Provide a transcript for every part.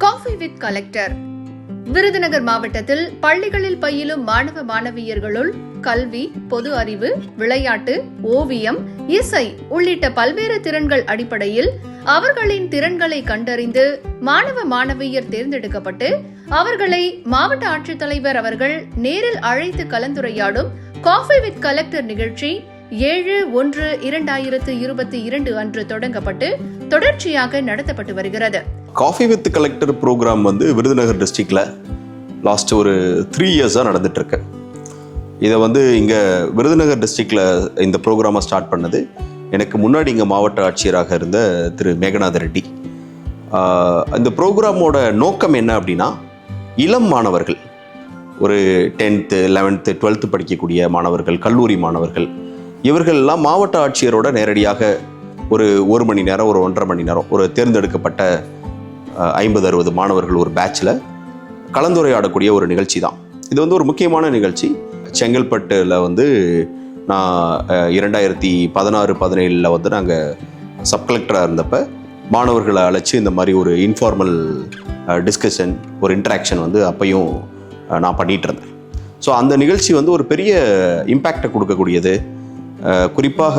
Coffee with collector. Virudhunagar மாவட்டத்தில் பள்ளிகளில் பயிலும் மாணவ மாணவியர்களுள் கல்வி, பொது அறிவு, விளையாட்டு, ஓவியம், இசை உள்ளிட்ட பல்வேறு திறன்கள் அடிப்படையில் அவர்களின் திறன்களை கண்டறிந்து மாணவ மாணவியர் தேர்ந்தெடுக்கப்பட்டு அவர்களை மாவட்ட ஆட்சித்தலைவர் அவர்கள் நேரில் அழைத்து கலந்துரையாடும் காஃபி வித் கலெக்டர் நிகழ்ச்சி 7/1/2022 அன்று தொடங்கப்பட்டு தொடர்ச்சியாக நடத்தப்பட்டு வருகிறது. Coffee with collector program Virudhunagar டிஸ்ட்ரிக்ட்ல லாஸ்ட் ஒரு 3 இயர்ஸாக நடந்துட்டு இருக்கு. இதை இங்கே விருதுநகர் டிஸ்ட்ரிக்ட்ல இந்த ப்ரோக்ராமை ஸ்டார்ட் பண்ணது எனக்கு முன்னாடி இங்கே மாவட்ட ஆட்சியராக இருந்த திரு மேகநாத ரெட்டி. இந்த ப்ரோக்ராமோட நோக்கம் என்ன அப்படின்னா, இளம் மாணவர்கள், ஒரு 10th 11th 12th படிக்கக்கூடிய மாணவர்கள், கல்லூரி மாணவர்கள், இவர்கள்லாம் மாவட்ட ஆட்சியரோட நேரடியாக ஒரு மணி நேரம், ஒரு 1.5 மணி நேரம், ஒரு தேர்ந்தெடுக்கப்பட்ட 50-60 மாணவர்கள் ஒரு பேட்சில் கலந்துரையாடக்கூடிய ஒரு நிகழ்ச்சி தான். இது ஒரு முக்கியமான நிகழ்ச்சி. செங்கல்பட்டில் நான் 2016-17 நாங்கள் சப் கலெக்டராக இருந்தப்போ மாணவர்களை அழைச்சி இந்த மாதிரி ஒரு இன்ஃபார்மல் டிஸ்கஷன், ஒரு இன்ட்ராக்ஷன் அப்பையும் நான் பண்ணிகிட்டு இருந்தேன். ஸோ அந்த நிகழ்ச்சி ஒரு பெரிய இம்பேக்டை கொடுக்கக்கூடியது. குறிப்பாக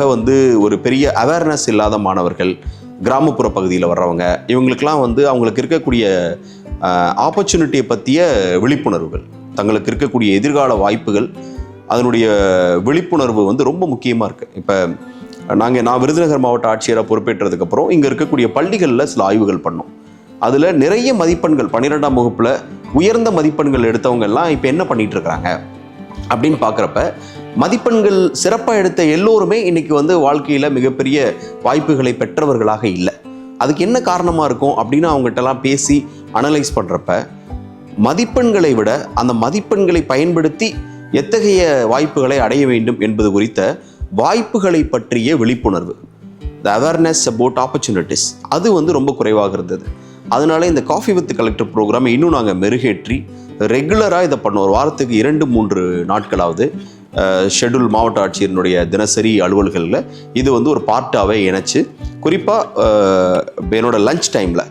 ஒரு பெரிய அவேர்னஸ் இல்லாத மாணவர்கள், கிராமப்புற பகுதியில் வர்றவங்க, இவங்களுக்கெல்லாம் அவங்களுக்கு இருக்கக்கூடிய ஆப்பர்ச்சுனிட்டியை பற்றிய விழிப்புணர்வுகள், தங்களுக்கு இருக்கக்கூடிய எதிர்கால வாய்ப்புகள், அதனுடைய விழிப்புணர்வு ரொம்ப முக்கியமாக இருக்குது. இப்போ நான் விருதுநகர் மாவட்ட ஆட்சியராக பொறுப்பேற்றதுக்கப்புறம் இங்கே இருக்கக்கூடிய பள்ளிகளில் சில ஆய்வுகள் பண்ணோம். அதில் நிறைய மதிப்பெண்கள் 12ஆம் வகுப்பில் உயர்ந்த மதிப்பெண்கள் எடுத்தவங்கெல்லாம் இப்போ என்ன பண்ணிகிட்டு இருக்கிறாங்க அப்படின்னு பார்க்குறப்ப, மதிப்பெண்கள் சிறப்பாக எடுத்த எல்லோருமே இன்னைக்கு வாழ்க்கையில் மிகப்பெரிய வாய்ப்புகளை பெற்றவர்களாக இல்லை. அதுக்கு என்ன காரணமாக இருக்கும் அப்படின்னு அவங்ககிட்டலாம் பேசி அனலைஸ் பண்ணுறப்ப, மதிப்பெண்களை விட அந்த மதிப்பெண்களை பயன்படுத்தி எத்தகைய வாய்ப்புகளை அடைய வேண்டும் என்பது குறித்த வாய்ப்புகளை பற்றிய விழிப்புணர்வு, த அவேர்னஸ் அபவுட் ஆப்பர்ச்சுனிட்டிஸ், அது ரொம்ப குறைவாக இருந்தது. அதனால இந்த காஃபி வித் கலெக்டர் ப்ரோக்ராம் இன்னும் நாங்கள் மெருகேற்றி ரெகுலராக இதை பண்ணோம். ஒரு வாரத்துக்கு 2-3 நாட்களாவது ஷெட்யூல் மாவட்ட ஆட்சியரினுடைய தினசரி அலுவல்களில் இது ஒரு பார்ட்டாகவே இணைச்சு, குறிப்பாக என்னோட லஞ்ச் டைமில்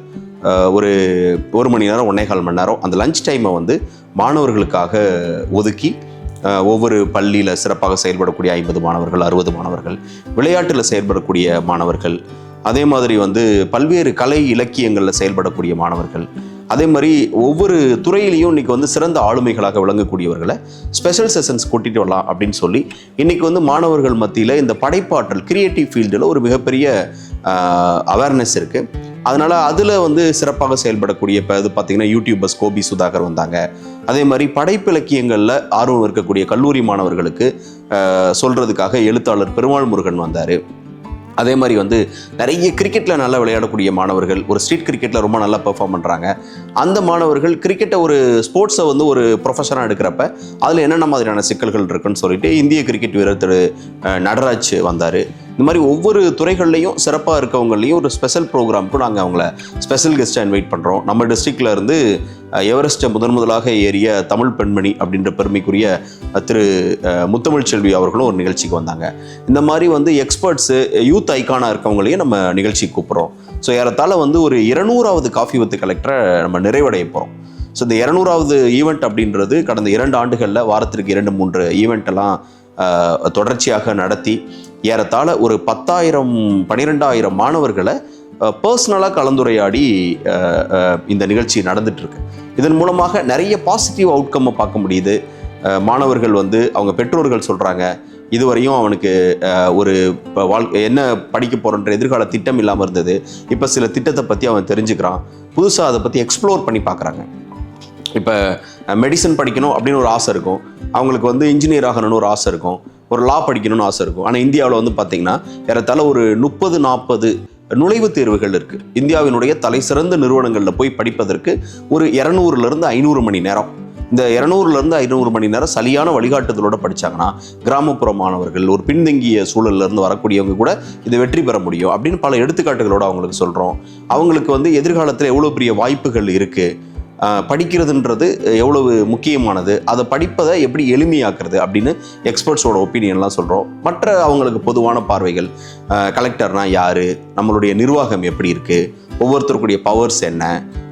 ஒரு மணி நேரம், 1.25 மணி நேரம் அந்த லஞ்ச் டைமை மாணவர்களுக்காக ஒதுக்கி, ஒவ்வொரு பள்ளியில் சிறப்பாக செயல்படக்கூடிய 50 மாணவர்கள், 60 மாணவர்கள், விளையாட்டில் செயல்படக்கூடிய மாணவர்கள், அதே மாதிரி பல்வேறு கலை இலக்கியங்களில் செயல்படக்கூடிய மாணவர்கள், அதே மாதிரி ஒவ்வொரு துறையிலையும் இன்னைக்கு சிறந்த ஆளுமைகளாக விளங்கக்கூடியவர்களை ஸ்பெஷல் செஷன்ஸ் கூட்டிகிட்டு வரலாம் அப்படின்னு சொல்லி இன்னைக்கு மாணவர்கள் மத்தியில் இந்த படைப்பாற்றல், கிரியேட்டிவ் ஃபீல்டில் ஒரு மிகப்பெரிய அவேர்னஸ் இருக்குது. அதனால் அதில் சிறப்பாக செயல்படக்கூடிய, இப்போ அது பார்த்திங்கன்னா யூடியூபர்ஸ் கோபி சுதாகர் வந்தாங்க. அதே மாதிரி படைப்பிலக்கியங்களில் ஆர்வம் இருக்கக்கூடிய கல்லூரி மாணவர்களுக்கு சொல்கிறதுக்காக எழுத்தாளர் பெருமாள் முருகன் வந்தார். அதே மாதிரி நிறைய கிரிக்கெட்டில் நல்லா விளையாடக்கூடிய மாணவர்கள், ஒரு ஸ்ட்ரீட் கிரிக்கெட்டில் ரொம்ப நல்லா பெர்ஃபார்ம் பண்ணுறாங்க. அந்த மாணவர்கள் கிரிக்கெட்டை ஒரு ஸ்போர்ட்ஸை ஒரு ப்ரொஃபஷனாக எடுக்கிறப்ப அதில் என்னென்ன மாதிரியான சிக்கல்கள் இருக்குன்னு சொல்லிட்டு இந்திய கிரிக்கெட் வீரர் திரு நடராஜ் வந்தார். இந்த மாதிரி ஒவ்வொரு துறைகள்லையும் சிறப்பாக இருக்கவங்களையும் ஒரு ஸ்பெஷல் ப்ரோக்ராமுக்கு நாங்கள் அவங்கள ஸ்பெஷல் கெஸ்ட்டாக இன்வைட் பண்ணுறோம். நம்ம டிஸ்ட்ரிக்டில் இருந்து எவரெஸ்ட்டை முதலாக ஏறிய தமிழ் பெண்மணி அப்படின்ற பெருமைக்குரிய திரு முத்தமிழ் செல்வி அவர்களும் ஒரு நிகழ்ச்சிக்கு வந்தாங்க. இந்த மாதிரி எக்ஸ்பர்ட்ஸு, யூத் ஐக்கானாக இருக்கவங்களையும் நம்ம நிகழ்ச்சிக்கு கூப்பிட்றோம். ஸோ ஏறத்தாழ ஒரு 200வது காஃபி வித் கலெக்டரை நம்ம நிறைவடைய போகிறோம். ஸோ இந்த 200வது ஈவெண்ட் அப்படின்றது கடந்த 2 ஆண்டுகளில் வாரத்திற்கு 2-3 ஈவெண்ட்டெல்லாம் தொடர்ச்சியாக நடத்தி ஏறத்தாழ ஒரு 10,000-12,000 மாணவர்களை பர்சனலாக கலந்துரையாடி இந்த நிகழ்ச்சி நடந்துட்டுருக்கு. இதன் மூலமாக நிறைய பாசிட்டிவ் அவுட்கம்மை பார்க்க முடியுது. மாணவர்கள் அவங்க பெற்றோர்கள் சொல்கிறாங்க, இதுவரையும் அவனுக்கு ஒரு என்ன படிக்க போகிறன்ற எதிர்கால திட்டம் இல்லாமல் இருந்தது, இப்போ சில திட்டத்தை பற்றி அவன் தெரிஞ்சுக்கிறான், புதுசாக அதை பற்றி எக்ஸ்ப்ளோர் பண்ணி பார்க்குறாங்க. இப்போ மெடிசன் படிக்கணும் அப்படின்னு ஒரு ஆசை இருக்கும், அவங்களுக்கு இன்ஜினியர் ஆகணும்னு ஒரு ஆசை இருக்கும், ஒரு லா படிக்கணும்னு ஆசை இருக்கும். ஆனால் இந்தியாவில் பார்த்தீங்கன்னா ஏறத்தாழ ஒரு 30-40 நுழைவுத் தேர்வுகள் இருக்குது. இந்தியாவினுடைய தலை சிறந்த நிறுவனங்களில் போய் படிப்பதற்கு ஒரு 200-500 மணி நேரம், இந்த 200-500 மணி நேரம் சரியான வழிகாட்டுதலோடு படித்தாங்கன்னா கிராமப்புற மாணவர்கள், ஒரு பின்தங்கிய சூழல்லேருந்து வரக்கூடியவங்க கூட இதை வெற்றி பெற முடியும் அப்படின்னு பல எடுத்துக்காட்டுகளோடு அவங்களுக்கு சொல்கிறோம். அவங்களுக்கு எதிர்காலத்தில் எவ்வளோ பெரிய வாய்ப்புகள் இருக்குது, படிக்கிறதுன்றது எவ்வளவு முக்கியமானது, அதை படிப்பதை எப்படி எளிமையாக்குறது அப்படின்னு எக்ஸ்பர்ட்ஸோட ஒப்பீனியன்லாம் சொல்கிறோம். மற்ற அவங்களுக்கு பொதுவான பார்வைகள், கலெக்டர்னா யார், நம்மளுடைய நிர்வாகம் எப்படி இருக்குது, ஒவ்வொருத்தருக்குடைய பவர்ஸ் என்ன,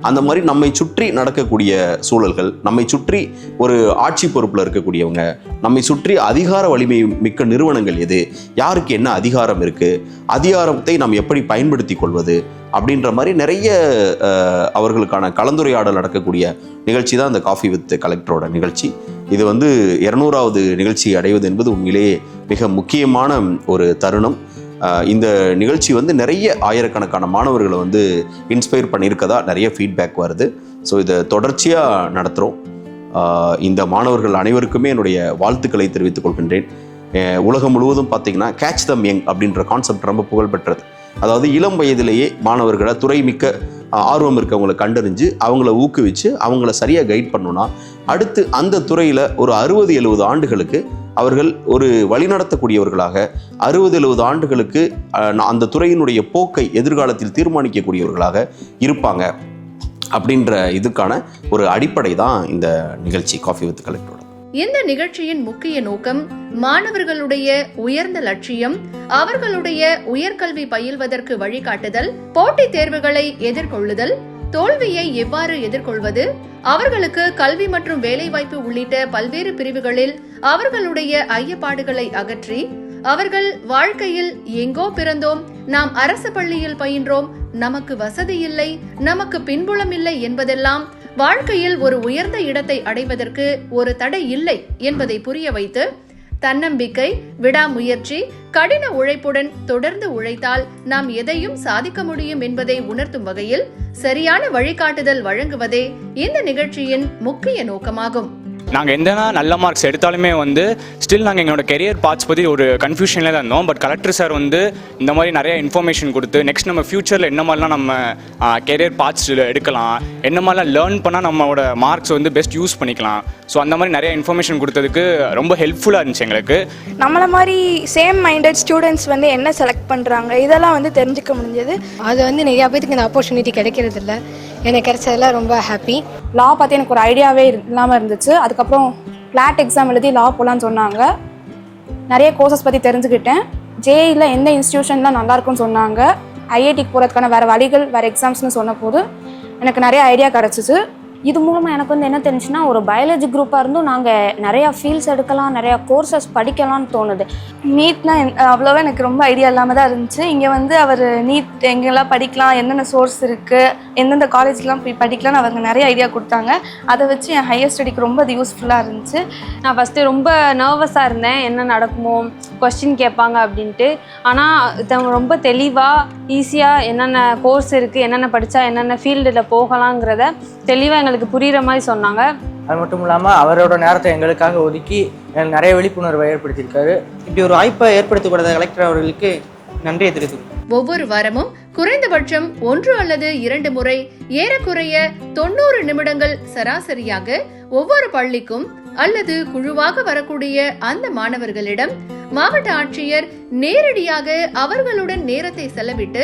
அந்த மாதிரி நம்மை சுற்றி நடக்கக்கூடிய சூழல்கள், நம்மை சுற்றி ஒரு ஆட்சி பொறுப்பில் இருக்கக்கூடியவங்க, நம்மை சுற்றி அதிகார வலிமை மிக்க நிறுவனங்கள் எது, யாருக்கு என்ன அதிகாரம் இருக்குது, அதிகாரத்தை நாம் எப்படி பயன்படுத்தி கொள்வது அப்படின்ற மாதிரி நிறைய அவர்களுக்கான கலந்துரையாடல் நடக்கக்கூடிய நிகழ்ச்சி தான் இந்த காஃபி வித் கலெக்டரோட நிகழ்ச்சி. இது 200வது நிகழ்ச்சி அடைவது என்பது உண்மையிலேயே மிக முக்கியமான ஒரு தருணம். இந்த நிகழ்ச்சி நிறைய ஆயிரக்கணக்கான மாணவர்களை இன்ஸ்பயர் பண்ணியிருக்கதா நிறைய ஃபீட்பேக் வருது. ஸோ இதை தொடர்ச்சியாக நடத்துகிறோம். இந்த மாணவர்கள் அனைவருக்குமே என்னுடைய வாழ்த்துக்களை தெரிவித்துக் கொள்கின்றேன். உலகம் முழுவதும் பார்த்திங்கன்னா கேட்ச் தம் யங் அப்படின்ற கான்செப்ட் ரொம்ப புகழ்பெற்றது. அதாவது இளம் வயதிலேயே மாணவர்களை துறைமிக்க ஆர்வம் இருக்கவங்களை கண்டறிஞ்சு அவங்கள ஊக்குவிச்சு அவங்கள சரியாக கைட் பண்ணணும்னா அடுத்து அந்த துறையில் ஒரு 60-70 ஆண்டுகளுக்கு அவர்கள் ஒரு வழிநடத்தக்கூடியவர்களாக 60-70 ஆண்டுகளுக்கு அந்த துறையினுடைய போக்கை எதிர்காலத்தில் தீர்மானிக்கக்கூடியவர்களாக இருப்பாங்க அப்படின்ற இதுக்கான ஒரு அடிப்படை தான் இந்த நிகழ்ச்சி காஃபி வித் கலெக்டரோட. இந்த நிகழ்ச்சியின் முக்கிய நோக்கம் மாணவர்களுடைய உயர்ந்த லட்சியம், அவர்களுடைய உயர்கல்வி பயில்வதற்கு வழிகாட்டுதல், போட்டித் தேர்வுகளை எதிர்கொள்ளுதல், தோல்வியை எவ்வாறு எதிர்கொள்வது, அவர்களுக்கு கல்வி மற்றும் வேலைவாய்ப்பு உள்ளிட்ட பல்வேறு பிரிவுகளில் அவர்களுடைய ஐயப்பாடுகளை அகற்றி அவர்கள் வாழ்க்கையில் எங்கோ பிறந்தோம், நாம் அரசு பள்ளியில் பயின்றோம், நமக்கு வசதி இல்லை, நமக்கு பின்புலம் இல்லை என்பதெல்லாம் வாழ்க்கையில் ஒரு உயர்ந்த இடத்தை அடைவதற்கு ஒரு தடை இல்லை என்பதை புரிய வைத்து தன்னம்பிக்கை, விடாமுயற்சி, கடின உழைப்புடன் தொடர்ந்து உழைத்தால் நாம் எதையும் சாதிக்க முடியும் என்பதை உணர்த்தும் வகையில் சரியான வழிகாட்டுதல் வழங்குவதே இந்த நிகழ்ச்சியின் முக்கிய நோக்கமாகும். நாங்கள் எந்த நல்ல மார்க்ஸ் எடுத்தாலுமே ஸ்டில் நாங்கள் எங்களோட கெரியர் பார்ட்ஸ் பற்றி ஒரு கன்ஃபியூஷனில் தான் இருந்தோம். பட் கலெக்டர் சார் இந்த மாதிரி நிறைய இன்ஃபர்மேஷன் கொடுத்து நெக்ஸ்ட் நம்ம ஃப்யூச்சரில் என்ன மாதிரிலாம் நம்ம கெரியர் பார்ட்ஸ் எடுக்கலாம், என்ன மாதிரிலாம் லேர்ன் பண்ணால் நம்மளோட மார்க்ஸ் பெஸ்ட் யூஸ் பண்ணிக்கலாம், ஸோ அந்த மாதிரி நிறைய இன்ஃபர்மேஷன் கொடுத்ததுக்கு ரொம்ப ஹெல்ப்ஃபுல்லாக இருந்துச்சு எங்களுக்கு. நம்மளை மாதிரி சேம் மைண்டட் ஸ்டூடெண்ட்ஸ் என்ன செலக்ட் பண்ணுறாங்க இதெல்லாம் தெரிஞ்சுக்க முடிஞ்சது. அது நிறையா பேருக்கு இந்த ஆப்பர்ச்சுனிட்டி கிடைக்கிறது இல்லை, எனக்கு கிடைச்சதெல்லாம் ரொம்ப ஹாப்பி. லா பற்றி எனக்கு ஒரு ஐடியாவே இல்லாமல் இருந்துச்சு. அதுக்கப்புறம் கிளாட் எக்ஸாம் எழுதி லா போகலான்னு சொன்னாங்க. நிறைய கோர்சஸ் பற்றி தெரிஞ்சுக்கிட்டேன். ஜேஇயில் எந்த இன்ஸ்டியூஷன்லாம் நல்லாயிருக்குன்னு சொன்னாங்க. ஐஐடிக்கு போகிறதுக்கான வேறு வழிகள், வேறு எக்ஸாம்ஸ்னு சொன்ன போது எனக்கு நிறைய ஐடியா கிடச்சிச்சு. இது மூலமாக எனக்கு என்ன தெரிஞ்சுன்னா, ஒரு பயாலஜி குரூப்பாக இருந்தும் நாங்கள் நிறையா ஃபீல்ட்ஸ் எடுக்கலாம், நிறையா கோர்சஸ் படிக்கலாம்னு தோணுது. நீட்லாம் அவ்வளோவா எனக்கு ரொம்ப ஐடியா இல்லாமல் தான் இருந்துச்சு. இங்கே அவர் நீட் எங்கெல்லாம் படிக்கலாம், என்னென்ன சோர்ஸ் இருக்குது, எந்தெந்த காலேஜ்லாம் போய் படிக்கலாம்னு அவங்க நிறைய ஐடியா கொடுத்தாங்க. அதை வச்சு என் ஹையர் ஸ்டடிக்கு ரொம்ப அது யூஸ்ஃபுல்லாக இருந்துச்சு. நான் ஃபஸ்ட்டு ரொம்ப நர்வஸாக இருந்தேன், என்ன நடக்குமோ, கொஸ்டின் கேட்பாங்க அப்படின்ட்டு. ஆனால் ரொம்ப தெளிவாக ஈஸியாக என்னென்ன கோர்ஸ் இருக்குது, என்னென்ன படித்தா என்னென்ன ஃபீல்டில் போகலாங்கிறத தெளிவாக எங்களுக்கு புரிகிற மாதிரி சொன்னாங்க. அது மட்டும் இல்லாமல் அவரோட நேரத்தை எங்களுக்காக ஒதுக்கி நிறைய விழிப்புணர்வை ஏற்படுத்தியிருக்காரு. இப்படி ஒரு வாய்ப்பை ஏற்படுத்தி கொடுத்த கலெக்டர் அவர்களுக்கு நன்றியை தெரிவித்துக்கிறோம். ஒவ்வொரு வாரமும் குறைந்தபட்சம் 1 அல்லது 2 முறை ஏறக்குறைய 90 நிமிடங்கள் சராசரியாக ஒவ்வொரு பள்ளிக்கும் அல்லது குழுவாக வரக்கூடிய அந்த மாணவர்களிடம் மாவட்ட ஆட்சியர் நேரடியாக அவர்களுடன் நேரத்தை செலவிட்டு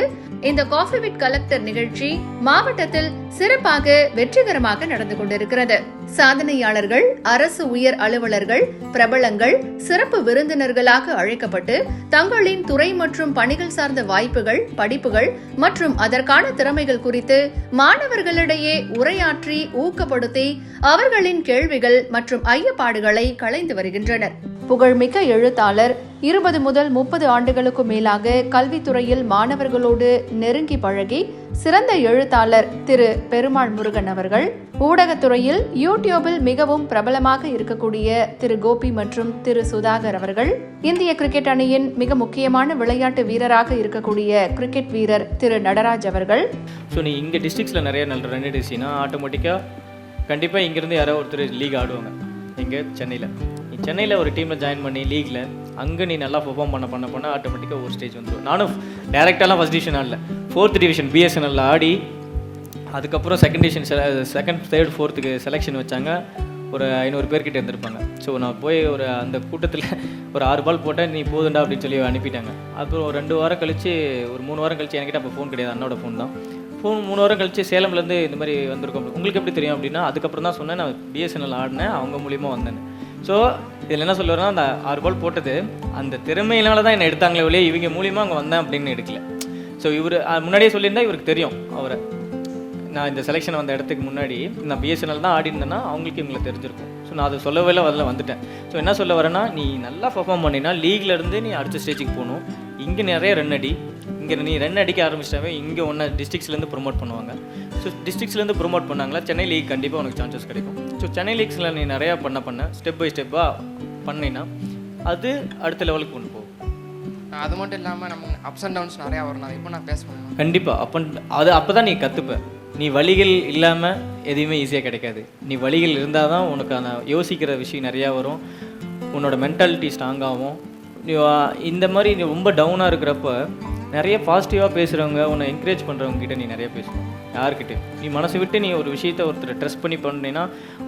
இந்த காஃபி வித் கலெக்டர் நிகழ்ச்சி மாவட்டத்தில் சிறப்பாக வெற்றிகரமாக நடந்து கொண்டிருக்கிறது. சாதனையாளர்கள், அரசு உயர் அலுவலர்கள், பிரபலங்கள் சிறப்பு விருந்தினர்களாக அழைக்கப்பட்டு தங்களின் துறை மற்றும் பணிகள் சார்ந்த வாய்ப்புகள், படிப்புகள் மற்றும் அதற்கான திறமைகள் குறித்து மாணவர்களிடையே உரையாற்றி ஊக்கப்படுத்தி அவர்களின் கேள்விகள் மற்றும் ஐயப்பாடுகளை களைந்து வருகின்றனர். புகழ்மிக்க எழுத்தாளர், 20 முதல் 30 ஆண்டுகளுக்கும் மேலாக கல்வித்துறையில் மாணவர்களோடு நெருங்கி பழகி சிறந்த எழுத்தாளர் திரு பெருமாள் முருகன் அவர்கள், ஊடகத்துறையில் யூடியூபில் மிகவும் பிரபலமாக இருக்கக்கூடிய திரு கோபி மற்றும் திரு சுதாகர் அவர்கள், இந்திய கிரிக்கெட் அணியின் மிக முக்கியமான விளையாட்டு வீரராக இருக்கக்கூடிய கிரிக்கெட் வீரர் திரு நடராஜ் அவர்கள். ஸோ நீ இங்கே டிஸ்ட்ரிக்ஸில் நிறைய நல்ல ரன் அடிச்சின்னா ஆட்டோமேட்டிக்காக கண்டிப்பாக இங்கேருந்து யாரோ ஒருத்தர் லீக் ஆடுவாங்க. இங்கே சென்னையில் ஒரு டீமில் ஜாயின் பண்ணி லீகில் அங்கே நீ நல்லா பெர்ஃபார்ம் பண்ண ஆட்டோமேட்டிக்காக ஒரு ஸ்டேஜ் வந்துடும். நானும் டேரெக்டாலாம் ஃபஸ்ட் டிவிஷன் ஆடல, 4th டிவிஷன் பிஎஸ்என்எல்ல ஆடி அதுக்கப்புறம் second division 2nd, 3rd, 4th selection வச்சாங்க. ஒரு 500 பேர்கிட்ட இருந்திருப்பாங்க. ஸோ நான் போய் அந்த கூட்டத்தில் ஒரு 6 பால் போட்டேன், நீ போதுண்டா அப்படின்னு சொல்லி அனுப்பிட்டாங்க. அப்புறம் ஒரு 2 வாரம் கழிச்சு, ஒரு 3 வாரம் கழிச்சு, என்கிட்ட அப்போ ஃபோன் கிடையாது, அண்ணோட ஃபோன் தான். 3 வாரம் கழிச்சு சேலம்லேருந்து இந்த மாதிரி வந்திருக்கோம், உங்களுக்கு எப்படி தெரியும் அப்படின்னா, அதுக்கப்புறம் தான் சொன்னேன் நான் பிஎஸ்என்எல் ஆடினேன், அவங்க மூலியமாக வந்தேன். ஸோ இதில் என்ன சொல்லுவேன்னா, அந்த 6 பால் போட்டது அந்த திறமையினால தான் என்னை எடுத்தாங்களே ஒழிய இவங்க மூலியமாக அங்கே வந்தேன் அப்படின்னு எடுக்கல. ஸோ இவர் முன்னாடியே சொல்லியிருந்தா இவருக்கு தெரியும் அவரை. நான் இந்த செலெக்ஷன் வந்த இடத்துக்கு முன்னாடி நான் பிஎஸ்என்எல் தான் ஆடி இருந்தேன்னா அவங்களுக்கு இவங்களை தெரிஞ்சிருக்கும். ஸோ நான் அதை சொல்லவே இல்லை, அதில் வந்துட்டேன். ஸோ என்ன சொல்ல வரேன்னா, நீ நல்லா பர்ஃபார்ம் பண்ணினா லீக்லேருந்து நீ அடுத்த ஸ்டேஜுக்கு போகணும். இங்கே நிறைய ரன் அடி, இங்கே நீ ரன் அடிக்க ஆரம்பிச்சிட்டாவே இங்கே ஒன்று டிஸ்ட்ரிக்ஸ்லேருந்து ப்ரொமோட் பண்ணுவாங்க. ஸோ டிஸ்ட்ரிக்ஸ்லேருந்து ப்ரொமோட் பண்ணாங்களா சென்னை லீக் கண்டிப்பாக உனக்கு சான்சஸ் கிடைக்கும். ஸோ சென்னை லீக்ஸில் நீ நிறையா பண்ண ஸ்டெப் பை ஸ்டெப்பாக பண்ணினா அது அடுத்த லெவலுக்கு கொண்டு போகும். அது மட்டும் இல்லாமல் நம்ம அப்ஸ் அண்ட் டவுன்ஸ் நிறையா வரும். நான் இப்போ நான் பேச முடியும் கண்டிப்பாக அப்போ தான் நீ கற்றுப்ப. நீ வழிகள் இல்லாமல் எதுவுமே ஈஸியாக கிடைக்காது. நீ வழிகள் இருந்தால் தான் உனக்கான யோசிக்கிற விஷயம் நிறையா வரும், உன்னோட மென்டாலிட்டி ஸ்ட்ராங்காகும். நீ இந்த மாதிரி நீ ரொம்ப டவுனாக இருக்கிறப்ப நிறைய பாசிட்டிவாக பேசுகிறவங்க, உன்னை என்கரேஜ் பண்ணுறவங்க கிட்ட நீ நிறைய பேசணும். யார்கிட்ட நீ மனசு விட்டு நீ ஒரு விஷயத்தை ஒருத்தரை ட்ரஸ்ட் பண்ணி பண்ணினா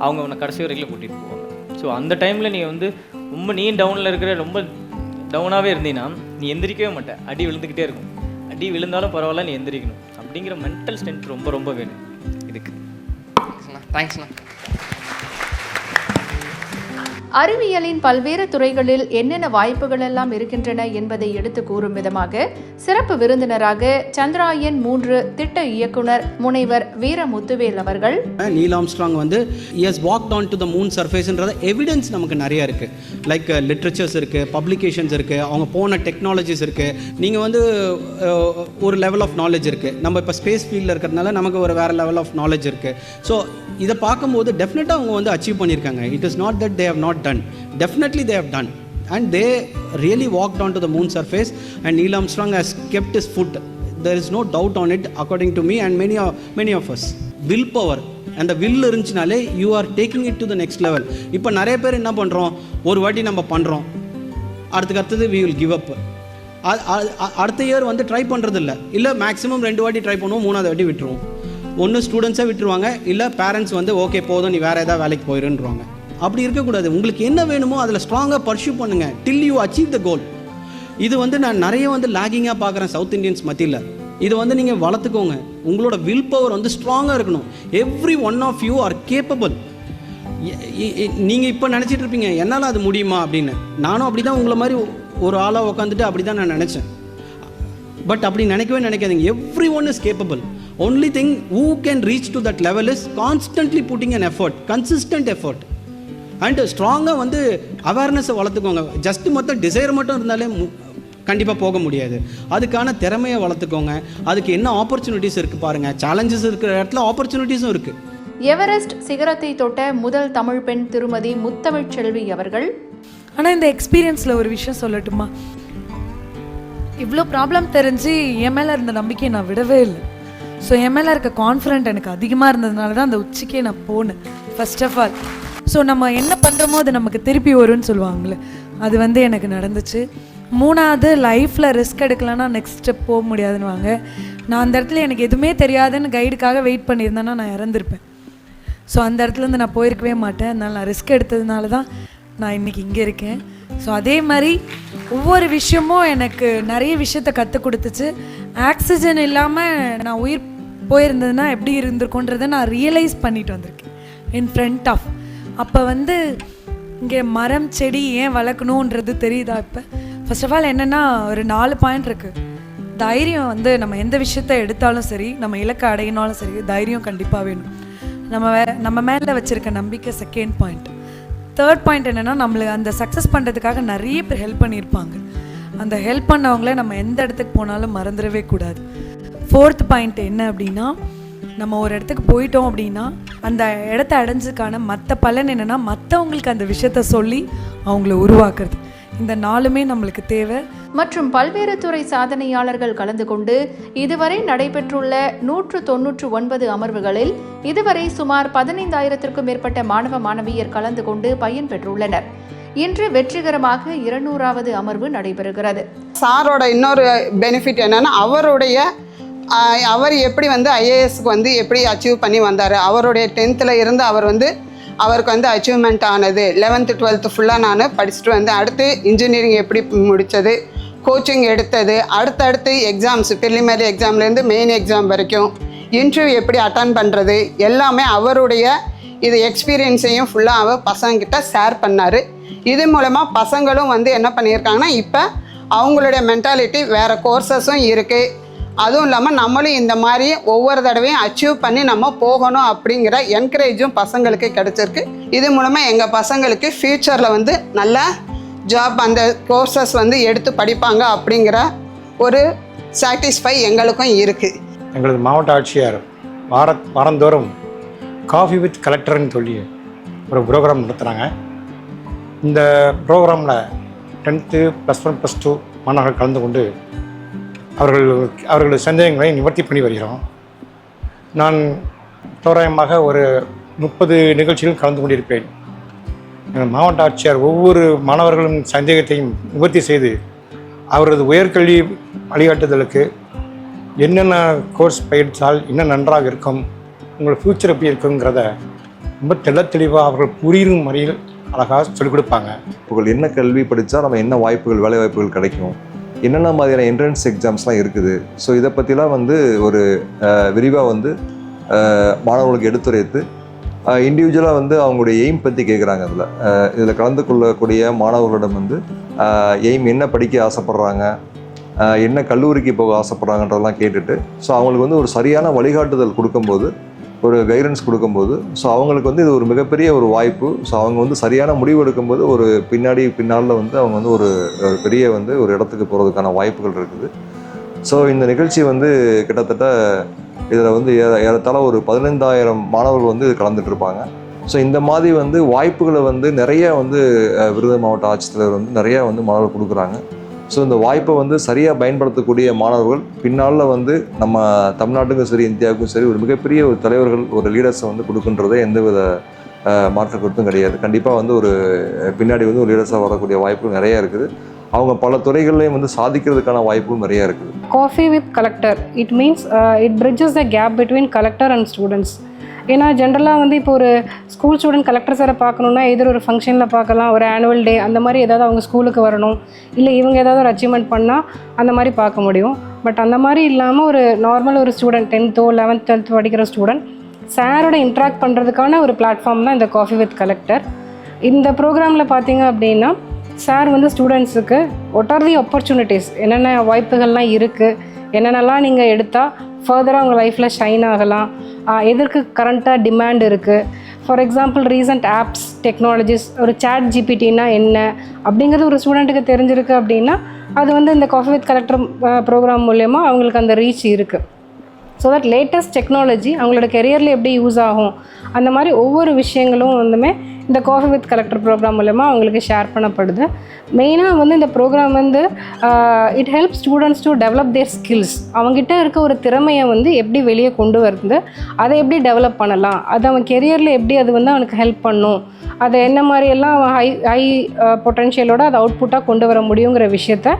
அவங்க உன்னை கடைசி வரைக்கும் கூட்டிகிட்டு போவாங்க. ஸோ அந்த டைமில் நீ வந்து ரொம்ப நீ டவுனில் இருக்கிற ரொம்ப டவுனாகவே இருந்தீங்கன்னா நீ எந்திரிக்கவே மாட்டேன். அடி விழுந்துக்கிட்டே இருக்கும். அடி விழுந்தாலும் பரவாயில்ல, நீ எந்திரிக்கணும். அப்படிங்கிற மென்டல் ஸ்ட்ரென்த் ரொம்ப ரொம்ப வேணும் இதுக்கு. தேங்க்ஸ்ண்ணா. அறிவியலின் பல்வேறு துறைகளில் என்னென்ன வாய்ப்புகள் எல்லாம் இருக்கின்றன என்பதை எடுத்து கூறும் விதமாக சிறப்பு விருந்தினராக சந்திராயன் 3 திட்ட இயக்குனர் முனைவர் வீர முத்துவேல் அவர்கள், நீல் ஆம்ஸ்ட்ராங் வந்து has walked on to the moon சர்ஃபேஸ்ன்றத எவிடன்ஸ் நமக்கு நிறையா இருக்குது. லைக் லிட்ரேச்சர்ஸ் இருக்குது, பப்ளிகேஷன்ஸ் இருக்குது, அவங்க போன டெக்னாலஜிஸ் இருக்குது. நீங்கள் வந்து ஒரு லெவல் ஆஃப் நாலேஜ் இருக்குது. நம்ம இப்போ ஸ்பேஸ் ஃபீல்டில் இருக்கிறதுனால நமக்கு ஒரு வேறு லெவல் ஆஃப் நாலேஜ் இருக்குது. ஸோ இதை பார்க்கும்போது டெஃபினட்டாக அவங்க வந்து அச்சீவ் பண்ணியிருக்காங்க. It is not that they have not done. Definitely they have done, and they really walked onto the moon surface, and Neil Armstrong has kept his foot. There is no doubt on it, according to me and many of us. Willpower and the will இருந்துச்சுனாலே you are taking it to the next level. இப்போ நிறைய பேர் என்ன பண்ணுறோம், ஒரு வாட்டி நம்ம பண்ணுறோம், அடுத்தது we will give up. அடுத்த இயர் வந்து ட்ரை பண்ணுறதில்ல, இல்லை மேக்ஸிமம் 2 வாட்டி ட்ரை பண்ணுவோம், 3ஆவது வாட்டி விட்டுருவோம். ஒன்று ஸ்டூடெண்ட்ஸை விட்டுருவாங்க, இல்லை பேரண்ட்ஸ் வந்து ஓகே போதும் நீ வேறு ஏதாவது வேலைக்கு போயிருன்றாங்க. அப்படி இருக்கக்கூடாது. உங்களுக்கு என்ன வேணுமோ அதில் ஸ்ட்ராங்காக பர்சியூ பண்ணுங்கள் டில் யூ அச்சீவ் த கோல். இது வந்து நான் நிறைய வந்து லேகிங்காக பார்க்குறேன் சவுத் இண்டியன்ஸ் மத்தியில். இது வந்து நீங்கள் வளர்த்துக்கோங்க. உங்களோட வில் பவர் வந்து ஸ்ட்ராங்காக இருக்கணும். Every one of you are capable. நீங்கள் இப்போ நினச்சிட்டு இருப்பீங்க என்னால் அது முடியுமா அப்படின்னு. நானும் அப்படி தான் உங்களை மாதிரி ஒரு ஆளாக உட்காந்துட்டு அப்படி தான் நான் நினச்சேன். பட் அப்படி நினைக்கவே நினைக்காதீங்க. Every one is capable. Only thing who can reach to that level is constantly pudding an effort, consistent effort. And ஸ்ட்ராங்காக வந்து அவேர்னஸை வளர்த்துக்கோங்க. ஜஸ்ட்டு மொத்தம் டிசைர் மட்டும் இருந்தாலே கண்டிப்பாக போக முடியாது. அதுக்கான திறமையை வளர்த்துக்கோங்க. அதுக்கு என்ன ஆப்பர்ச்சுனிட்டிஸ் இருக்குது பாருங்கள். சேலஞ்சஸ் இருக்கிற இடத்துல ஆப்பர்ச்சுனிட்டிஸும் இருக்குது. எவரெஸ்ட் சிகரத்தை தொட்ட முதல் தமிழ் பெண் திருமதி முத்தமிழ் செல்வி அவர்கள், ஆனால் இந்த எக்ஸ்பீரியன்ஸில் ஒரு விஷயம் சொல்லட்டுமா, இவ்வளோ ப்ராப்ளம் தெரிஞ்சு என் மேலே இருந்த நம்பிக்கையை நான் விடவே இல்லை. ஸோ என் மேலே இருக்க கான்ஃபிடென்ட் எனக்கு அதிகமாக இருந்ததுனால தான் அந்த உச்சிக்கே நான் போனேன். ஃபர்ஸ்ட் ஆஃப் ஆல் ஸோ நம்ம என்ன பண்ணுறோமோ அது நமக்கு திருப்பி வரும்னு சொல்லுவாங்களே, அது வந்து எனக்கு நடந்துச்சு. 3வது லைஃப்பில் ரிஸ்க் எடுக்கலன்னா நெக்ஸ்ட் ஸ்டெப் போக முடியாதுன்னு. நான் அந்த இடத்துல எனக்கு எதுவுமே தெரியாதுன்னு கைடுக்காக வெயிட் பண்ணியிருந்தேன்னா நான் இறந்துருப்பேன். ஸோ அந்த இடத்துலேருந்து நான் போயிருக்கவே மாட்டேன். அதனால் நான் ரிஸ்க் எடுத்ததுனால தான் நான் இன்றைக்கி இங்கே இருக்கேன். ஸோ அதே மாதிரி ஒவ்வொரு விஷயமும் எனக்கு நிறைய விஷயத்த கற்றுக் கொடுத்துச்சு. ஆக்சிஜன் இல்லாமல் நான் உயிர் போயிருந்ததுன்னா எப்படி இருந்திருக்கோன்றதை நான் ரியலைஸ் பண்ணிட்டு வந்திருக்கேன் இன் ஃப்ரண்ட் ஆஃப். அப்போ வந்து இங்கே மரம் செடி ஏன் வளர்க்கணுன்றது தெரியுதா? இப்போ ஃபர்ஸ்ட் ஆஃப் ஆல் என்னென்னா ஒரு 4 பாயிண்ட் இருக்குது. தைரியம் வந்து நம்ம எந்த விஷயத்த எடுத்தாலும் சரி, நம்ம இலக்கை அடையினாலும் சரி, தைரியம் கண்டிப்பாக வேணும். நம்ம மேலே வச்சுருக்க நம்பிக்கை செகண்ட் பாயிண்ட். தேர்ட் பாயிண்ட் என்னென்னா நம்மளுக்கு அந்த சக்ஸஸ் பண்ணுறதுக்காக நிறைய பேர் ஹெல்ப் பண்ணியிருப்பாங்க. அந்த ஹெல்ப் பண்ணவங்கள நம்ம எந்த இடத்துக்கு போனாலும் மறந்துடவே கூடாது. ஃபோர்த் பாயிண்ட் என்ன அப்படின்னா, நம்ம ஒரு இடத்துக்கு போயிட்டோம் அப்படின்னா அந்த இடத்த அடைஞ்சதுக்கான மற்ற பலன் என்னென்னா மற்றவங்களுக்கு அந்த விஷயத்த சொல்லி அவங்கள உருவாக்குறது. இந்த 4மே நம்மளுக்கு தேவை. மற்றும் பல்வேறு துறை சாதனையாளர்கள் கலந்து கொண்டு இதுவரை நடைபெற்றுள்ள 199 அமர்வுகளில் இதுவரை சுமார் 15,000க்கும் மேற்பட்ட மாணவ மாணவியர் கலந்து கொண்டு பயன்பெற்றுள்ளனர். இன்று வெற்றிகரமாக 200வது அமர்வு நடைபெறுகிறது. சாரோட இன்னொரு பெனிஃபிட் என்னன்னா, அவர் எப்படி வந்து ஐஏஎஸ்க்கு வந்து எப்படி அச்சீவ் பண்ணி வந்தார். அவருடைய 10th இருந்து அவருக்கு வந்து அச்சீவ்மெண்ட் ஆனது. 11th 12th ஃபுல்லாக நான் படிச்சுட்டு வந்து அடுத்து இன்ஜினியரிங் எப்படி முடித்தது, கோச்சிங் எடுத்தது, அடுத்தடுத்து எக்ஸாம்ஸ், ப்ரிலிமினரி எக்ஸாம்லேருந்து மெயின் எக்ஸாம் வரைக்கும் இன்டர்வியூ எப்படி அட்டன் பண்ணுறது, எல்லாமே அவருடைய இது எக்ஸ்பீரியன்ஸையும் ஃபுல்லாக அவர் பசங்கிட்ட ஷேர் பண்ணார். இது மூலமாக பசங்களும் வந்து என்ன பண்ணியிருக்காங்கன்னா, இப்போ அவங்களுடைய மென்டாலிட்டி வேறு கோர்சஸும் இருக்குது. அதுவும் இல்லாமல் நம்மளும் இந்த மாதிரி ஒவ்வொரு தடவையும் அச்சீவ் பண்ணி நம்ம போகணும் அப்படிங்கிற என்கரேஜும் பசங்களுக்கு கிடச்சிருக்கு. இது மூலமாக எங்கள் பசங்களுக்கு ஃப்யூச்சரில் வந்து நல்ல ஜாப் அந்த கோர்சஸ் வந்து எடுத்து படிப்பாங்க அப்படிங்கிற ஒரு சாட்டிஸ்ஃபை எங்களுக்கும் இருக்குது. எங்களது மாவட்ட ஆட்சியர் வாரந்தோறும் காஃபி வித் கலெக்டர்னு சொல்லி ஒரு ப்ரோக்ராம் நடத்துகிறாங்க. இந்த ப்ரோக்ராமில் 10th +1 +2 மாணவர்கள் கலந்து கொண்டு அவர்களது சந்தேகங்களை நிவர்த்தி பண்ணி வருகிறோம். நான் தோராயமாக ஒரு 30 நிகழ்ச்சிகள் கலந்து கொண்டிருப்பேன். மாவட்ட ஆட்சியர் ஒவ்வொரு மாணவர்களும் சந்தேகத்தையும் நிவர்த்தி செய்து அவரது உயர்கல்வி வழிகாட்டுதலுக்கு என்னென்ன கோர்ஸ் பயிற்சால் இன்னும் நன்றாக இருக்கும், உங்கள் ஃப்யூச்சர் எப்படி இருக்குங்கிறத ரொம்ப தெளிவாக அவர்கள் புரியும் முறையில் அழகாக சொல்லிக் கொடுப்பாங்க. உங்கள் என்ன கல்வி படித்தா நம்ம என்ன வாய்ப்புகள் வேலை வாய்ப்புகள் கிடைக்கும், என்னென்ன மாதிரியான என்ட்ரன்ஸ் எக்ஸாம்ஸ்லாம் இருக்குது. ஸோ இதை பற்றிலாம் வந்து ஒரு விரிவாக வந்து மாணவர்களுக்கு எடுத்துரைத்து இண்டிவிஜுவலாக வந்து அவங்களுடைய எய்ம் பற்றி கேட்குறாங்க. இதில் கலந்து கொள்ளக்கூடிய மாணவர்களிடம் வந்து எய்ம் என்ன படிக்க ஆசைப்பட்றாங்க, என்ன கல்லூரிக்கு போக ஆசைப்பட்றாங்கன்றதெல்லாம் கேட்டுட்டு ஸோ அவங்களுக்கு வந்து ஒரு சரியான வழிகாட்டுதல் கொடுக்கும்போது, ஒரு கைடன்ஸ் கொடுக்கும்போது ஸோ அவங்களுக்கு வந்து இது ஒரு மிகப்பெரிய ஒரு வாய்ப்பு. ஸோ அவங்க வந்து சரியான முடிவு எடுக்கும்போது ஒரு பின்னால் வந்து அவங்க வந்து ஒரு பெரிய வந்து ஒரு இடத்துக்கு போகிறதுக்கான வாய்ப்புகள் இருக்குது. ஸோ இந்த நிகழ்ச்சி வந்து கிட்டத்தட்ட இதில் வந்து ஏறத்தாழ ஒரு 15,000 மாணவர்கள் வந்து கலந்துட்டு இருப்பாங்க. ஸோ இந்த மாதிரி வந்து வாய்ப்புகளை வந்து நிறைய வந்து விருதுநகர் மாவட்ட ஆட்சித்தலைவர் வந்து நிறையா வந்து மாணவர்கள் கொடுக்குறாங்க. ஸோ இந்த வாய்ப்பை வந்து சரியாக பயன்படுத்தக்கூடிய மாணவர்கள் பின்னால் வந்து நம்ம தமிழ்நாட்டுக்கும் சரி இந்தியாவுக்கும் சரி ஒரு மிகப்பெரிய ஒரு தலைவர்கள் ஒரு லீடர்ஸை வந்து கொடுக்குன்றதே எந்தவித மாற்ற கருத்தும் கிடையாது. கண்டிப்பாக வந்து ஒரு பின்னாடி வந்து ஒரு லீடர்ஸாக வரக்கூடிய வாய்ப்புகள் நிறையா இருக்குது. அவங்க பல துறைகள்லையும் வந்து சாதிக்கிறதுக்கான வாய்ப்பும் நிறையா இருக்குது. Coffee with collector it means it bridges the gap between collector and students. ஏன்னா ஜென்ரலாக வந்து இப்போ ஒரு ஸ்கூல் ஸ்டூடெண்ட் கலெக்டர் சாரை பார்க்கணுன்னா எதிர் ஒரு ஃபங்க்ஷனில் பார்க்கலாம், ஒரு ஆனுவல் டே அந்த மாதிரி ஏதாவது அவங்க ஸ்கூலுக்கு வரணும், இல்லை இவங்க ஏதாவது ஒரு அச்சீவ்மெண்ட் பண்ணால் அந்த மாதிரி பார்க்க முடியும். பட் அந்த மாதிரி இல்லாமல் ஒரு நார்மல் ஒரு ஸ்டூடெண்ட் 10th 11th 12th படிக்கிற ஸ்டூடெண்ட் சாரோட இன்ட்ராக்ட் பண்ணுறதுக்கான ஒரு பிளாட்ஃபார்ம் தான் இந்த காஃபி வித் கலெக்டர். இந்த ப்ரோக்ராமில் பார்த்தீங்க அப்படின்னா சார் வந்து ஸ்டூடெண்ட்ஸுக்கு வாட் ஆர் தி ஆப்பர்ச்சுனிட்டிஸ், என்னென்ன வாய்ப்புகள்லாம் இருக்குது, என்னென்னலாம் நீங்கள் எடுத்தால் ஃபர்தராக உங்கள் லைஃப்பில் ஷைன் ஆகலாம், எதற்கு கரண்ட்டாக டிமாண்ட் இருக்குது. For example recent apps technologies, ஒரு சாட் ஜிபிடினா என்ன அப்படிங்கிறது ஒரு ஸ்டூடெண்ட்டுக்கு தெரிஞ்சிருக்கு அப்படின்னா அது வந்து இந்த காஃபி வித் கலெக்டர் ப்ரோக்ராம் மூலயமா அவங்களுக்கு அந்த ரீச் இருக்குது. ஸோ தட் லேட்டஸ்ட் டெக்னாலஜி அவங்களோட கெரியரில் எப்படி யூஸ் ஆகும் அந்த மாதிரி ஒவ்வொரு விஷயங்களும் வந்துமே இந்த காஃபி வித் கலெக்டர் ப்ரோக்ராம் மூலமா அவங்களுக்கு ஷேர் பண்ணப்படுது. மெயினாக வந்து இந்த ப்ரோக்ராம் வந்து it help students to develop there skills. அவங்ககிட்ட இருக்க ஒரு திறமையை வந்து எப்படி வெளியே கொண்டு வருது, அதை எப்படி டெவலப் பண்ணலாம், அது அவன் கெரியரில் எப்படி அது வந்து அவனுக்கு ஹெல்ப் பண்ணும், அதை என்ன மாதிரியெல்லாம் அவன் ஹை பொட்டென்ஷியலோடு அதை அவுட்புட்டாக கொண்டு வர முடியுங்கிற விஷயத்த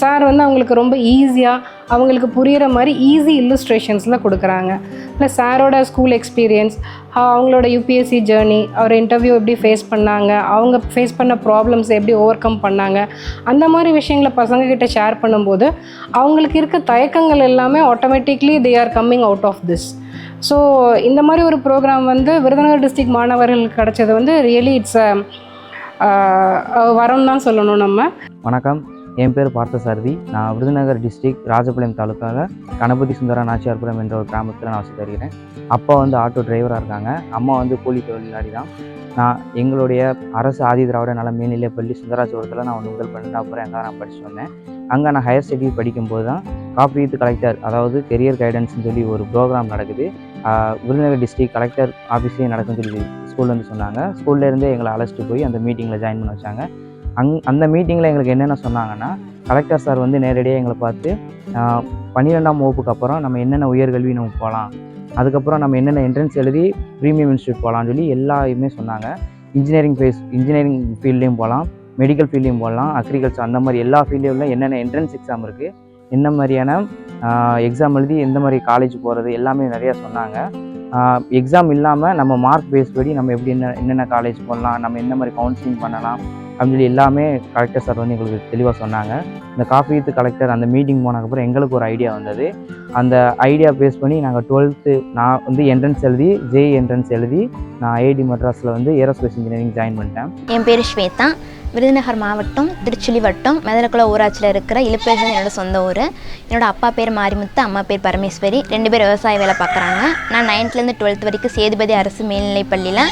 சார் வந்து அவங்களுக்கு ரொம்ப ஈஸியாக அவங்களுக்கு புரிகிற மாதிரி ஈஸி இல்லுஸ்ட்ரேஷன்ஸில் கொடுக்குறாங்க. ப்ளஸ் சாரோட ஸ்கூல் எக்ஸ்பீரியன்ஸ், அவங்களோட யூபிஎஸ்சி ஜேர்னி, அவர் இன்டர்வியூ எப்படி ஃபேஸ் பண்ணாங்க, அவங்க ஃபேஸ் பண்ண ப்ராப்ளம்ஸ் எப்படி ஓவர் கம் பண்ணாங்க, அந்த மாதிரி விஷயங்களை பசங்கக்கிட்ட ஷேர் பண்ணும்போது அவங்களுக்கு இருக்க தயக்கங்கள் எல்லாமே automatically they are coming out of this. So இந்த மாதிரி ஒரு ப்ரோக்ராம் வந்து விருதுநகர் டிஸ்ட்ரிக்ட் மாணவர்களுக்கு கிடைச்சது வந்து ரியலி இட்ஸ் வரம் தான் சொல்லணும் நம்ம. வணக்கம், என் பேர் பார்த்தசாரதி. நான் விருதுநகர் டிஸ்ட்ரிக்ட் ராஜபாளையம் தாலுக்காவில் கணபதி சுந்தர நாச்சியார்புரம் என்ற ஒரு கிராமத்தில் நான் வசித்து வருகிறேன். அப்பா வந்து ஆட்டோ டிரைவராக இருக்காங்க, அம்மா வந்து கூலி தொழிலாளி தான். நான் எங்களுடைய அரசு ஆதி திராவிட நல மேல்நிலைப் பள்ளி சுந்தராஜபுரத்தில் நான் 1 முதல் 12 அப்புறம் எங்கே நான் படிச்சுட்டு வந்தேன். அங்கே நான் ஹையர் ஸ்டடி படிக்கும்போது தான் காஃபி வித் கலெக்டர், அதாவது கெரியர் கைடன்ஸ்னு சொல்லி ஒரு ப்ரோக்ராம் நடக்குது. விருதுநகர் டிஸ்ட்ரிக்ட் கலெக்டர் ஆஃபீஸ்லேயும் நடக்குன்னு சொல்லி ஸ்கூல்லேருந்து சொன்னாங்க. ஸ்கூல்லேருந்தே எங்களை அழைச்சிட்டு போய் அந்த மீட்டிங்கில் ஜாயின் பண்ண வச்சாங்க. அந்த மீட்டிங்கில் எங்களுக்கு என்னென்ன சொன்னாங்கன்னா, கலெக்டர் சார் வந்து நேரடியாக எங்களை பார்த்து 12ஆம் வகுப்புக்கு அப்புறம் நம்ம என்னென்ன உயர்கல்வி நம்ம போகலாம், அதுக்கப்புறம் நம்ம என்னென்ன என்ட்ரன்ஸ் எழுதி ப்ரீமியம் இன்ஸ்டியூட் போகலான்னு சொல்லி எல்லாமே சொன்னாங்க. இன்ஜினியரிங் ஃபீல்ட்லேயும் போகலாம், மெடிக்கல் ஃபீல்ட்லேயும் போகலாம், அக்ரிகல்ச்சர், அந்த மாதிரி எல்லா ஃபீல்ட்லேயும் என்னென்ன என்ட்ரன்ஸ் எக்ஸாம் இருக்குது, என்ன மாதிரியான எக்ஸாம் எழுதி எந்த மாதிரி காலேஜ் போகிறது எல்லாமே நிறையா சொன்னாங்க. எக்ஸாம் இல்லாமல் நம்ம மார்க் பேஸ் படி நம்ம எப்படி என்னென்ன காலேஜ் போடலாம், நம்ம என்ன மாதிரி கவுன்சிலிங் பண்ணலாம், அப்படின்னு சொல்லி எல்லாமே கலெக்டர் சார் வந்து எங்களுக்கு தெளிவாக சொன்னாங்க. இந்த காஃபி வித் கலெக்டர் அந்த மீட்டிங் போனதுக்கப்புறம் எங்களுக்கு ஒரு ஐடியா வந்தது. அந்த ஐடியா பேஸ் பண்ணி நாங்கள் 12th நான் வந்து என்ட்ரன்ஸ் எழுதி ஜேஇ என்ட்ரன்ஸ் எழுதி நான் ஐஐடி மெட்ராஸில் வந்து ஏரோஸ்பேஸ் இன்ஜினியரிங் ஜாயின் பண்ணிட்டேன். என் பேர் ஸ்வேதா. விருதுநகர் மாவட்டம் திருச்சுழி வட்டம் மெதலக்குள ஊராட்சியில் இருக்கிற இலுப்பேசன் என்னோட சொந்த ஊர். என்னோடய அப்பா பேர் மாரிமுத்து, அம்மா பேர் பரமேஸ்வரி. 2 பேர் விவசாய வேலை பார்க்குறாங்க. நான் 9th-லேருந்து 12th வரைக்கும் சேதுபதி அரசு மேல்நிலைப்பள்ளியில்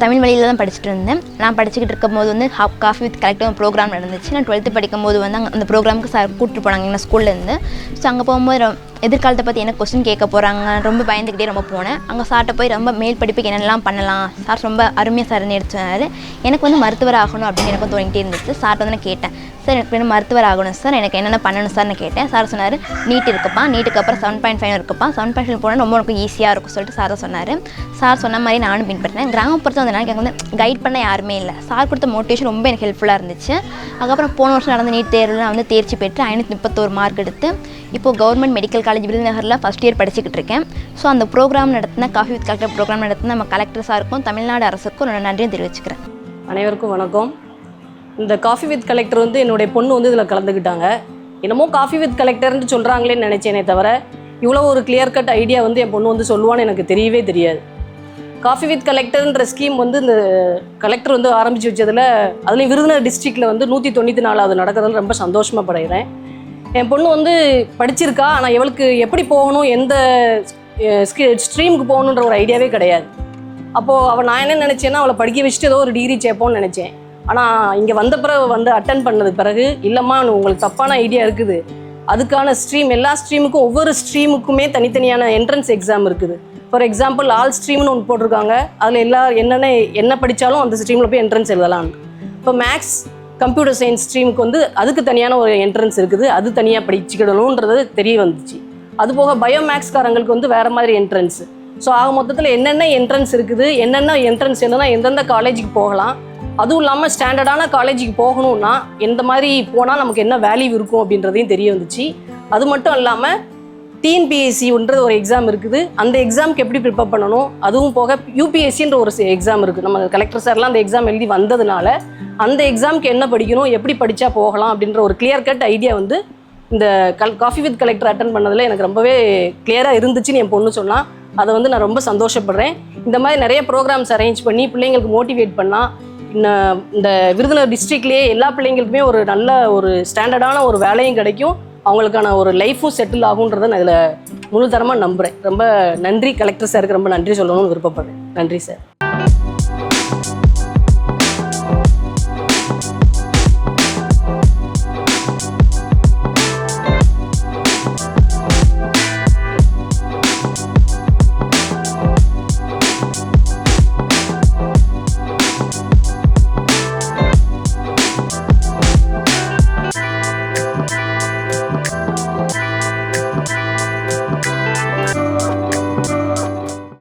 தமிழ் வழியில் தான் படிச்சுட்டு இருந்தேன். நான் படிச்சுக்கிட்டு இருக்கும்போது வந்து காஃபி வித் கலெக்டர் ப்ரோக்ராம் நடந்துச்சு. நான் 12th படிக்கும்போது வந்து அந்த ப்ரோக்ராமுக்கு சார் கூப்பிட்டு போனாங்க எங்கள் ஸ்கூல்லேருந்து. ஸோ அங்கே போகும்போது எதிர்காலத்தை பற்றி என்ன கொஸ்டின் கேட்க போகிறாங்க ரொம்ப பயந்துக்கிட்டே ரொம்ப போனேன். அங்கே சார்ட்ட போய் ரொம்ப மேல் படிப்புக்கு என்னெல்லாம் பண்ணலாம் சார் ரொம்ப அருமையாக சார் எடுத்தார். எனக்கு வந்து மருத்துவர் ஆகணும் அப்படின்னு எனக்கு தோணிகிட்டே இருந்துச்சு. சார்ட்ட வந்து நான் கேட்டேன், சார் எனக்கு வேணும் மருத்துவர் ஆகணும் சார், எனக்கு என்னென்ன பண்ணணும் சார் நான் கேட்டேன். சார் சொன்னார், நீட் இருக்குப்பா, நீட்டுக்கு அப்புறம் 7.5 இருக்குப்பா, 7.5 போனால் ரொம்ப எனக்கு ஈஸியாக இருக்கும் சொல்லிட்டு சார் சொன்னார். சார் சொன்ன மாதிரி நானும் பின்பற்றினேன். கிராமப்புறத்தில் வந்து எனக்கு வந்து கைட் பண்ண யாருமே இல்லை. சார் கொடுத்த மோட்டிவேஷன் ரொம்ப எனக்கு ஹெல்ப்ஃபுல்லாக இருந்துச்சு. அதுக்கப்புறம் போன வருஷம் நடந்த நீட் தேர்வில் நான் வந்து தேர்ச்சி பெற்று 531 மார்க் எடுத்து இப்போது கவர்மெண்ட் மெடிக்கல் காலேஜ் விருதுநகரில் ஃபஸ்ட் இயர் படிச்சுக்கிட்டு இருக்கேன். ஸோ அந்த ப்ரோக்ராம் நடத்தின காஃபி வித் கலெக்டர் ப்ரோக்ராம் நடத்தின நம்ம கலெக்டர் சாருக்கும் தமிழ்நாடு அரசுக்கும் என்னோட நன்றியும் தெரிவிச்சுக்கிறேன். அனைவருக்கும் வணக்கம். இந்த காஃபி வித் கலெக்டர் வந்து என்னுடைய பொண்ணு வந்து இதில் கலந்துக்கிட்டாங்க. என்னமோ காஃபி வித் கலெக்டர்னு சொல்கிறாங்களேன்னு நினச்சேனே தவிர இவ்வளோ ஒரு கிளியர் கட் ஐடியா வந்து என் பொண்ணு வந்து சொல்லுவான்னு எனக்கு தெரியவே தெரியாது. காஃபி வித் கலெக்டர்ன்ற ஸ்கீம் வந்து இந்த கலெக்டர் வந்து ஆரம்பித்து வச்சதில் அதுலேயும் விருதுநகர் டிஸ்ட்ரிக்டில் வந்து 194வது நடக்கிறதுல ரொம்ப சந்தோஷமாக படுகிறேன். என் பொண்ணு வந்து படிச்சிருக்கா, ஆனால் இவளுக்கு எப்படி போகணும், எந்த ஸ்ட்ரீமுக்கு போகணுன்ற ஒரு ஐடியாவே கிடையாது. அப்போது நான் என்ன நினச்சேன்னா அவளை படிக்க வச்சுட்டு ஏதோ ஒரு டிகிரி சேர்ப்போன்னு நினச்சேன். ஆனால் இங்கே வந்த பிறகு வந்து அட்டன் பண்ணது பிறகு இல்லைம்மா உங்களுக்கு தப்பான ஐடியா இருக்குது, அதுக்கான ஸ்ட்ரீம் எல்லா ஸ்ட்ரீமுக்கும் ஒவ்வொரு ஸ்ட்ரீமுக்குமே தனித்தனியான என்ட்ரன்ஸ் எக்ஸாம் இருக்குது. ஃபார் எக்ஸாம்பிள் ஆல் ஸ்ட்ரீம்னு ஒன்று போட்டிருக்காங்க. அதில் என்ன படித்தாலும் அந்த ஸ்ட்ரீமில் போய் என்ட்ரன்ஸ் எழுதலாம். இப்போ மேக்ஸ் கம்ப்யூட்டர் சயின்ஸ் ஸ்ட்ரீமுக்கு வந்து அதுக்கு தனியான ஒரு என்ட்ரன்ஸ் இருக்குது, அது தனியாக படிச்சுக்கிடணுன்றது தெரிய வந்துச்சு. அதுபோக பயோமேக்ஸ்காரங்களுக்கு வந்து வேறு மாதிரி என்ட்ரன்ஸு. ஸோ ஆக மொத்தத்தில் என்னென்ன என்ட்ரன்ஸ் இருக்குது, என்னென்ன என்ட்ரன்ஸ் என்னன்னா எந்தெந்த காலேஜுக்கு போகலாம், அதுவும் இல்லாமல் ஸ்டாண்டர்டான காலேஜுக்கு போகணுன்னா எந்த மாதிரி போனால் நமக்கு என்ன வேல்யூ இருக்கும் அப்படின்றதையும் தெரிய வந்துச்சு. அது மட்டும் இல்லாமல் டிஎன்பிஎஸ்சின்றது ஒரு எக்ஸாம் இருக்குது, அந்த எக்ஸாமுக்கு எப்படி ப்ரிப்பேர் பண்ணணும், அதுவும் போக யூபிஎஸ்சின்ற ஒரு எக்ஸாம் இருக்குது. நம்ம கலெக்டர் சார்லாம் அந்த எக்ஸாம் எழுதி வந்ததுனால அந்த எக்ஸாமுக்கு என்ன படிக்கணும், எப்படி படித்தா போகலாம் அப்படின்ற ஒரு கிளியர் கட் ஐடியா வந்து இந்த காஃபி வித் கலெக்டர் அட்டன் பண்ணதில் எனக்கு ரொம்பவே கிளியராக இருந்துச்சுன்னு என் பொண்ணு சொன்னால் அதை வந்து நான் ரொம்ப சந்தோஷப்படுறேன். இந்த மாதிரி நிறைய ப்ரோக்ராம்ஸ் அரேஞ்ச் பண்ணி பிள்ளைங்களுக்கு மோட்டிவேட் பண்ணால் இந்த விருதுநகர் டிஸ்ட்ரிக்ட்லேயே எல்லா பிள்ளைங்களுக்குமே ஒரு நல்ல ஒரு ஸ்டாண்டர்டான ஒரு வேலையும் கிடைக்கும், அவங்களுக்கான ஒரு லைஃப்பும் செட்டில் ஆகுன்றதை நான் இதில் முழுத்தரமாக நம்புகிறேன். ரொம்ப நன்றி கலெக்டர் சாருக்கு, ரொம்ப நன்றி சொல்லணும்னு விருப்பப்படுறேன். நன்றி சார்.